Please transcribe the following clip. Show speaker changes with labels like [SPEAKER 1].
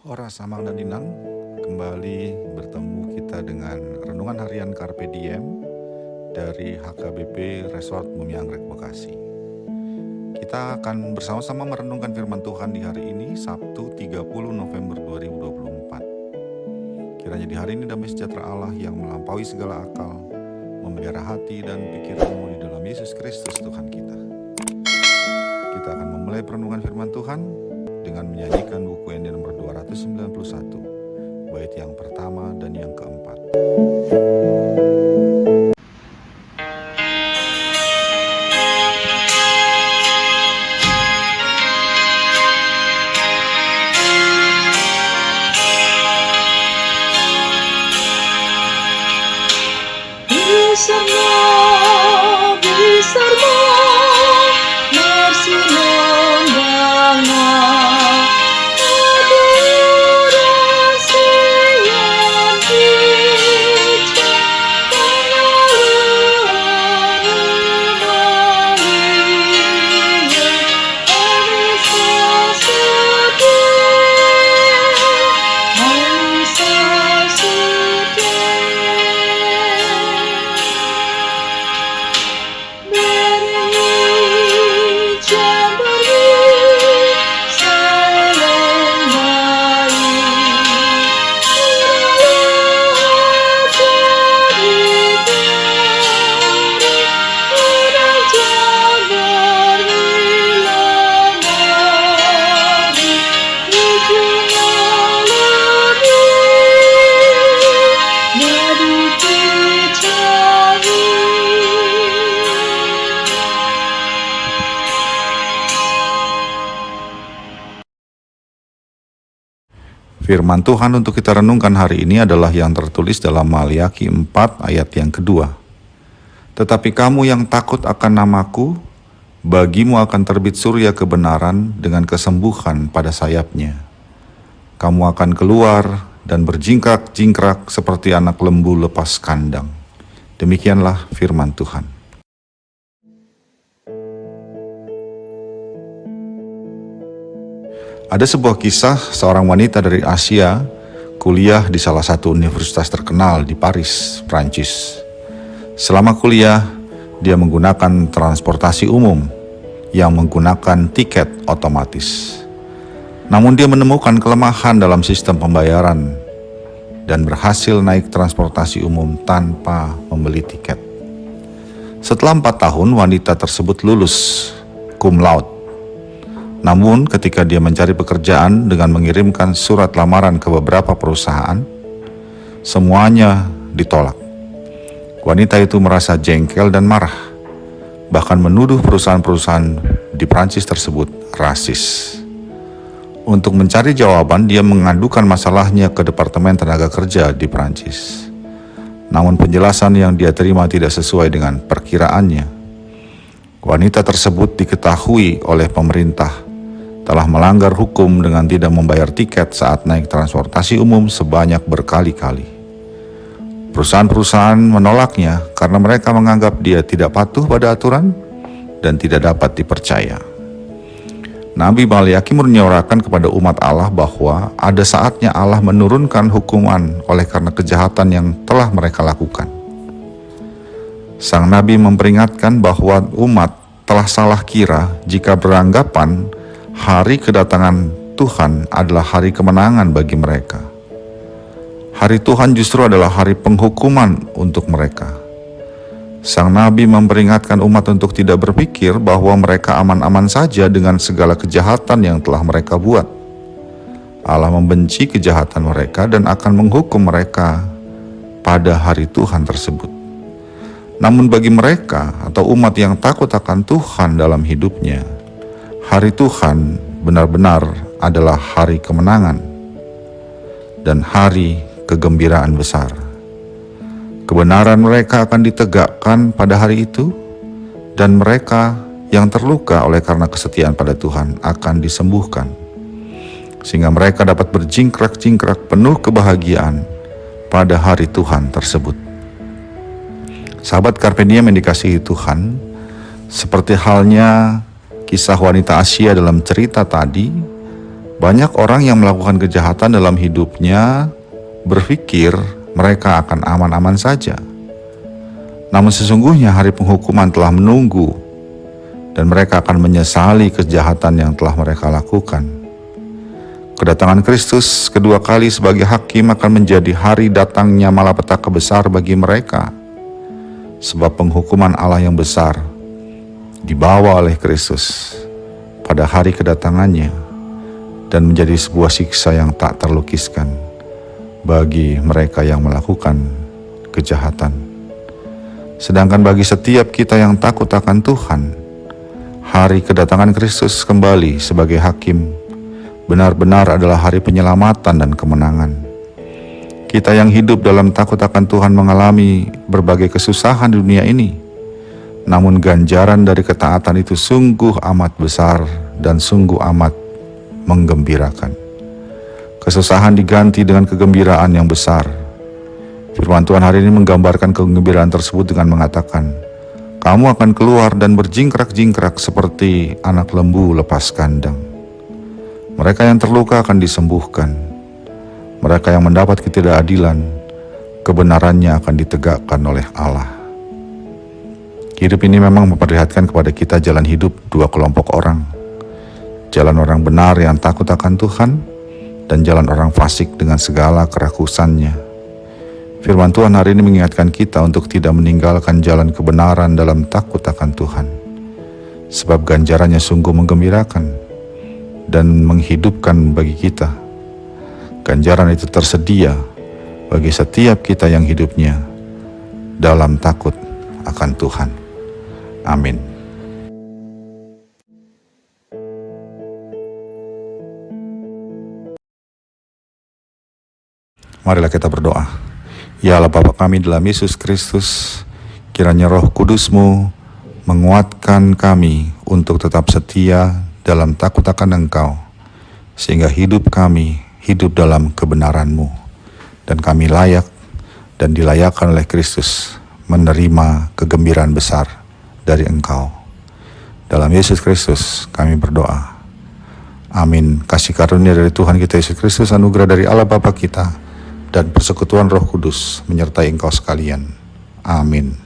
[SPEAKER 1] Ora Samang dan Inang, kembali bertemu kita dengan Renungan Harian Carpe Diem dari HKBP Resort Bumi Anggrek Bekasi. Kita akan bersama-sama merenungkan firman Tuhan di hari ini, Sabtu 30 November 2024. Kiranya di hari ini damai sejahtera Allah yang melampaui segala akal, memelihara hati dan pikiranmu di dalam Yesus Kristus Tuhan kita. Kita akan memulai perenungan firman Tuhan dengan menyanyikan buku yang nomor 291, bait yang pertama dan yang keempat. Firman Tuhan untuk kita renungkan hari ini adalah yang tertulis dalam Maliaki 4 ayat yang kedua. Tetapi kamu yang takut akan namaku, bagimu akan terbit surya kebenaran dengan kesembuhan pada sayapnya. Kamu akan keluar dan berjingkrak-jingkrak seperti anak lembu lepas kandang. Demikianlah firman Tuhan. Ada sebuah kisah seorang wanita dari Asia kuliah di salah satu universitas terkenal di Paris, Prancis. Selama kuliah, dia menggunakan transportasi umum yang menggunakan tiket otomatis. Namun dia menemukan kelemahan dalam sistem pembayaran dan berhasil naik transportasi umum tanpa membeli tiket. Setelah 4 tahun, wanita tersebut lulus cum laude. Namun ketika dia mencari pekerjaan dengan mengirimkan surat lamaran ke beberapa perusahaan, semuanya ditolak. Wanita itu merasa jengkel dan marah, bahkan menuduh perusahaan-perusahaan di Prancis tersebut rasis. Untuk mencari jawaban, dia mengadukan masalahnya ke Departemen Tenaga Kerja di Prancis. Namun penjelasan yang dia terima tidak sesuai dengan perkiraannya. Wanita tersebut diketahui oleh pemerintah telah melanggar hukum dengan tidak membayar tiket saat naik transportasi umum sebanyak berkali-kali. Perusahaan-perusahaan menolaknya karena mereka menganggap dia tidak patuh pada aturan dan tidak dapat dipercaya. Nabi Maliaki menyuarakan kepada umat Allah bahwa ada saatnya Allah menurunkan hukuman oleh karena kejahatan yang telah mereka lakukan. Sang Nabi memperingatkan bahwa umat telah salah kira jika beranggapan hari kedatangan Tuhan adalah hari kemenangan bagi mereka. Hari Tuhan justru adalah hari penghukuman untuk mereka. Sang Nabi memperingatkan umat untuk tidak berpikir bahwa mereka aman-aman saja dengan segala kejahatan yang telah mereka buat. Allah membenci kejahatan mereka dan akan menghukum mereka pada hari Tuhan tersebut. Namun bagi mereka atau umat yang takut akan Tuhan dalam hidupnya, hari Tuhan benar-benar adalah hari kemenangan dan hari kegembiraan besar. Kebenaran mereka akan ditegakkan pada hari itu, dan mereka yang terluka oleh karena kesetiaan pada Tuhan akan disembuhkan, sehingga mereka dapat berjingkrak-jingkrak penuh kebahagiaan pada hari Tuhan tersebut. Sahabat Carpe Diem yang dikasihi Tuhan, seperti halnya kisah wanita Asia dalam cerita tadi, Banyak orang yang melakukan kejahatan dalam hidupnya berpikir mereka akan aman-aman saja. Namun sesungguhnya hari penghukuman telah menunggu dan mereka akan menyesali kejahatan yang telah mereka lakukan. Kedatangan Kristus kedua kali sebagai hakim akan menjadi hari datangnya malapetaka besar bagi mereka. Sebab penghukuman Allah yang besar dibawa oleh Kristus pada hari kedatangannya dan menjadi sebuah siksa yang tak terlukiskan bagi mereka yang melakukan kejahatan. Sedangkan bagi setiap kita yang takut akan Tuhan, hari kedatangan Kristus kembali sebagai hakim benar-benar adalah hari penyelamatan dan kemenangan. Kita yang hidup dalam takut akan Tuhan mengalami berbagai kesusahan di dunia ini, namun ganjaran dari ketaatan itu sungguh amat besar dan sungguh amat menggembirakan. Kesusahan diganti dengan kegembiraan yang besar. Firman Tuhan hari ini menggambarkan kegembiraan tersebut dengan mengatakan, kamu akan keluar dan berjingkrak-jingkrak seperti anak lembu lepas kandang. Mereka yang terluka akan disembuhkan. Mereka yang mendapat ketidakadilan, kebenarannya akan ditegakkan oleh Allah. Hidup ini memang memperlihatkan kepada kita jalan hidup dua kelompok orang. Jalan orang benar yang takut akan Tuhan, dan jalan orang fasik dengan segala kerakusannya. Firman Tuhan hari ini mengingatkan kita untuk tidak meninggalkan jalan kebenaran dalam takut akan Tuhan. Sebab ganjarannya sungguh menggembirakan dan menghidupkan bagi kita. Ganjaran itu tersedia bagi setiap kita yang hidupnya dalam takut akan Tuhan. Amin. Marilah kita berdoa. Ya Allah Bapa kami dalam Yesus Kristus, kiranya Roh Kudus-Mu menguatkan kami untuk tetap setia dalam takut akan Engkau, sehingga hidup kami hidup dalam kebenaran-Mu, dan kami layak dan dilayakkan oleh Kristus menerima kegembiraan besar dari Engkau. Dalam Yesus Kristus kami berdoa. Amin. Kasih karunia dari Tuhan kita Yesus Kristus, anugerah dari Allah Bapa kita, dan persekutuan Roh Kudus menyertai engkau sekalian. Amin.